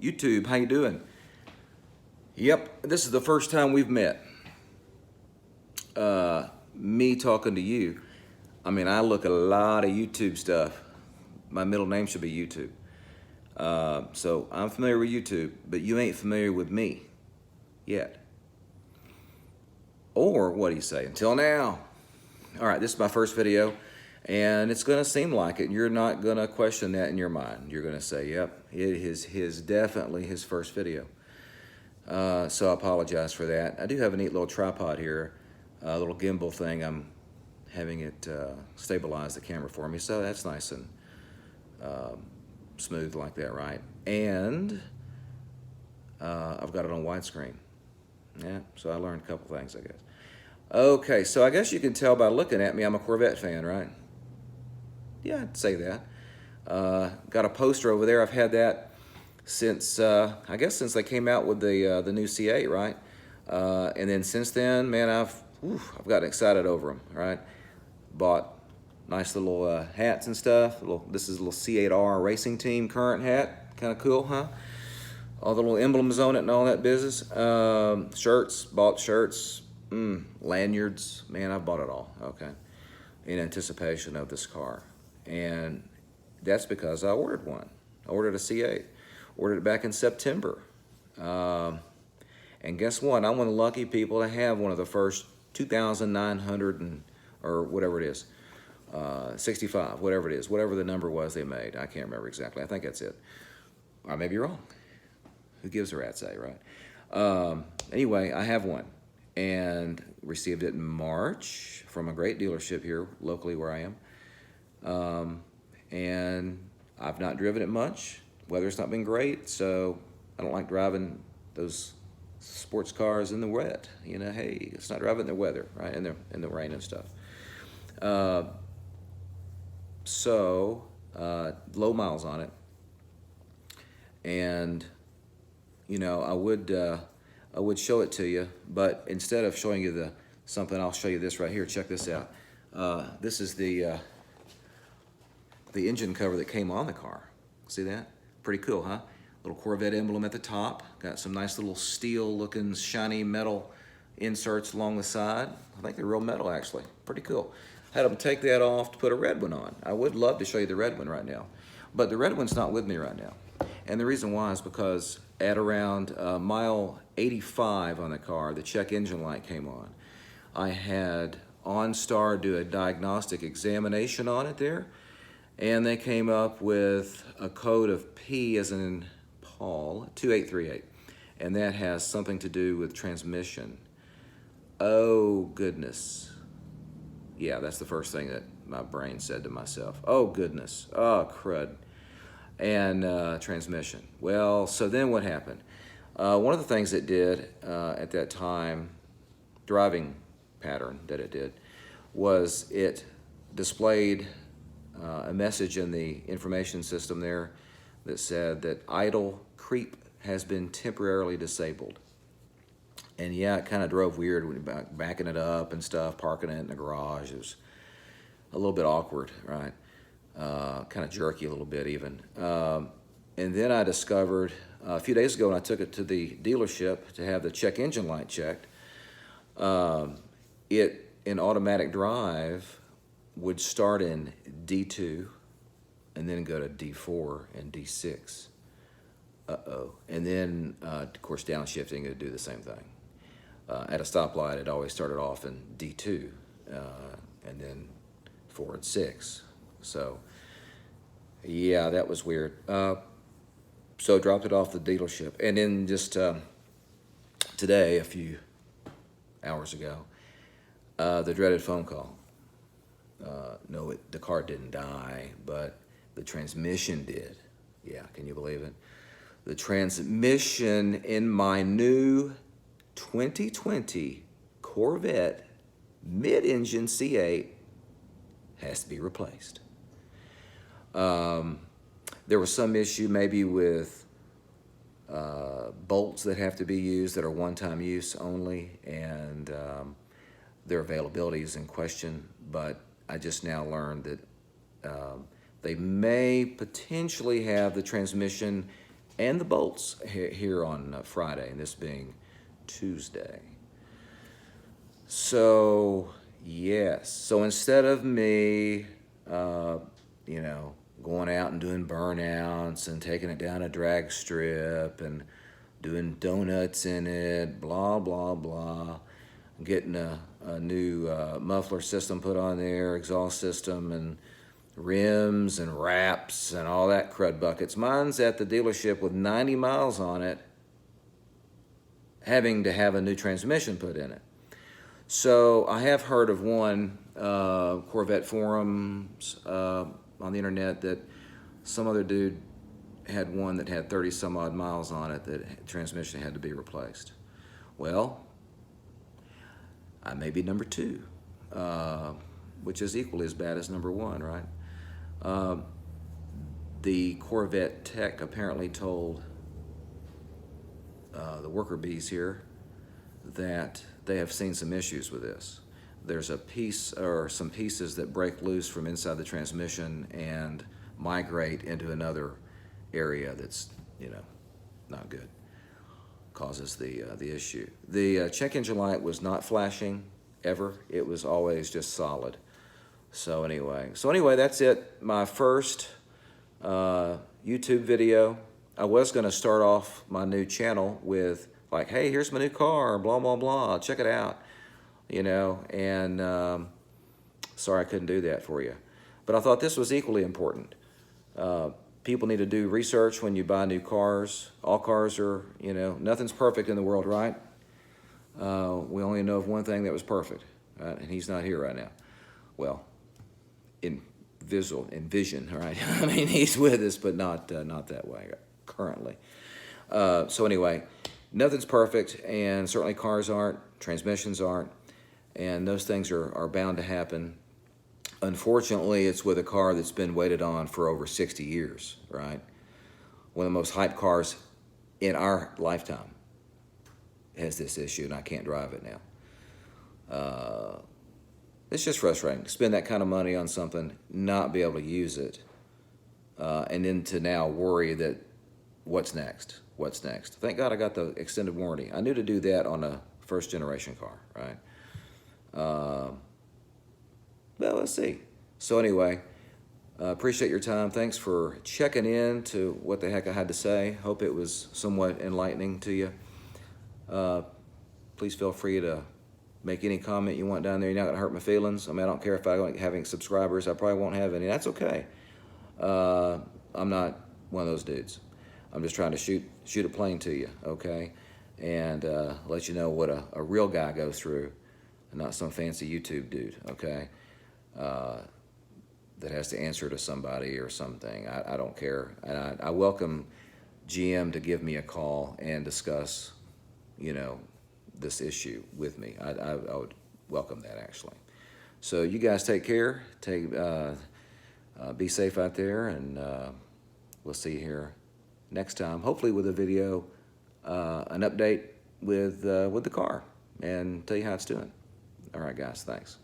YouTube, how you doing? Yep, this is the first time we've met. Me talking to you. I mean, I look at a lot of YouTube stuff. My middle name should be YouTube. So I'm familiar with YouTube, but you ain't familiar with me yet. Or what do you say? Until now. All right, this is my first video, and it's going to seem like it. You're not going to question that in your mind. You're going to say, yep, it is definitely his first video. So I apologize for that. I do have a neat little tripod here, a little gimbal thing. I'm having it stabilize the camera for me, so that's nice and smooth like that, right? And I've got it on widescreen. Yeah, so I learned a couple things, I guess. Okay, so I guess you can tell by looking at me, I'm a Corvette fan, right? Yeah, I'd say that. Got a poster over there. I've had that since, I guess since they came out with the new C8, right? And then since then, man, I've gotten excited over them, right? Bought nice little hats and stuff. This is a little C8R racing team current hat. Kind of cool, huh? All the little emblems on it and all that business. Shirts, bought shirts, lanyards. Man, I bought it all, okay, in anticipation of this car. And that's because I ordered one. I ordered a C8. Ordered it back in September. And guess what? I'm one of the lucky people to have one of the first 2,900 or whatever it is, 65, whatever it is, whatever the number was they made. I can't remember exactly. I think that's it. Or maybe you're wrong. Who gives a rat's say, right? Anyway, I have one and received it in March from a great dealership here locally where I am. And I've not driven it much. Weather's not been great, so I don't like driving those sports cars in the wet. You know, hey, it's not driving in the weather, right? In the rain and stuff. Low miles on it. And you know, I would show it to you, but instead of showing you something, I'll show you this right here. Check this out. This is the engine cover that came on the car. See that? Pretty cool, huh? Little Corvette emblem at the top. Got some nice little steel-looking, shiny metal inserts along the side. I think they're real metal, actually. Pretty cool. Had them take that off to put a red one on. I would love to show you the red one right now, but the red one's not with me right now. And the reason why is because at around mile 85 on the car, the check engine light came on. I had OnStar do a diagnostic examination on it there, and they came up with a code of P as in Paul, 2838, and that has something to do with transmission. Oh, goodness. Yeah, that's the first thing that my brain said to myself. Oh, goodness. Oh, crud. And transmission. Well, so then what happened? One of the things it did at that time, driving pattern that it did, was it displayed a message in the information system there that said that idle creep has been temporarily disabled. And yeah, it kind of drove weird when backing it up and stuff, parking it in the garage. It was a little bit awkward, right? Kind of jerky a little bit even. And then I discovered a few days ago when I took it to the dealership to have the check engine light checked, it in automatic drive would start in D2 and then go to D4 and D6. And then, of course, downshifting it would do the same thing. At a stoplight, it always started off in D2 and then 4 and 6. So, yeah, that was weird. So dropped it off the dealership. And then just today, a few hours ago, the dreaded phone call. No, the car didn't die, but the transmission did. Yeah, can you believe it? The transmission in my new 2020 Corvette mid-engine C8 has to be replaced. There was some issue maybe with bolts that have to be used that are one-time use only, and their availability is in question, but I just now learned that they may potentially have the transmission and the bolts here on Friday, and this being Tuesday. So, yes. So instead of me, you know, going out and doing burnouts and taking it down a drag strip and doing donuts in it, blah, blah, blah, getting a new muffler system put on there, exhaust system, and rims and wraps and all that crud buckets. Mine's at the dealership with 90 miles on it, having to have a new transmission put in it. So I have heard of one Corvette forums on the internet that some other dude had one that had 30 some odd miles on it that transmission had to be replaced. Well, I may be number 2, which is equally as bad as number 1, right? The Corvette tech apparently told the worker bees here that they have seen some issues with this. There's a piece or some pieces that break loose from inside the transmission and migrate into another area that's, you know, not good. Causes the issue. The check engine light was not flashing ever. It was always just solid. So anyway, that's it. My first YouTube video. I was going to start off my new channel with like, hey, here's my new car, blah, blah, blah, check it out, you know, and sorry I couldn't do that for you. But I thought this was equally important. People need to do research when you buy new cars. All cars are, you know, nothing's perfect in the world, right? We only know of one thing that was perfect, right? And he's not here right now. Well, in vision, right? I mean, he's with us, but not that way currently. So anyway, nothing's perfect, and certainly cars aren't, transmissions aren't, and those things are bound to happen. Unfortunately, it's with a car that's been waited on for over 60 years, right? One of the most hyped cars in our lifetime has this issue, and I can't drive it now. It's just frustrating to spend that kind of money on something, not be able to use it, and then to now worry that what's next? What's next? Thank God I got the extended warranty. I knew to do that on a first generation car, right? Well, let's see. So anyway, appreciate your time. Thanks for checking in to what the heck I had to say. Hope it was somewhat enlightening to you. Please feel free to make any comment you want down there. You're not going to hurt my feelings. I mean, I don't care if I don't have any subscribers. I probably won't have any. That's okay. I'm not one of those dudes. I'm just trying to shoot a plane to you, okay? And let you know what a real guy goes through, and not some fancy YouTube dude, okay? That has to answer to somebody or something. I don't care. And I welcome GM to give me a call and discuss, you know, this issue with me. I would welcome that, actually. So you guys take care. Be safe out there, and we'll see you here next time, hopefully with a video, an update with the car, and tell you how it's doing. All right, guys, thanks.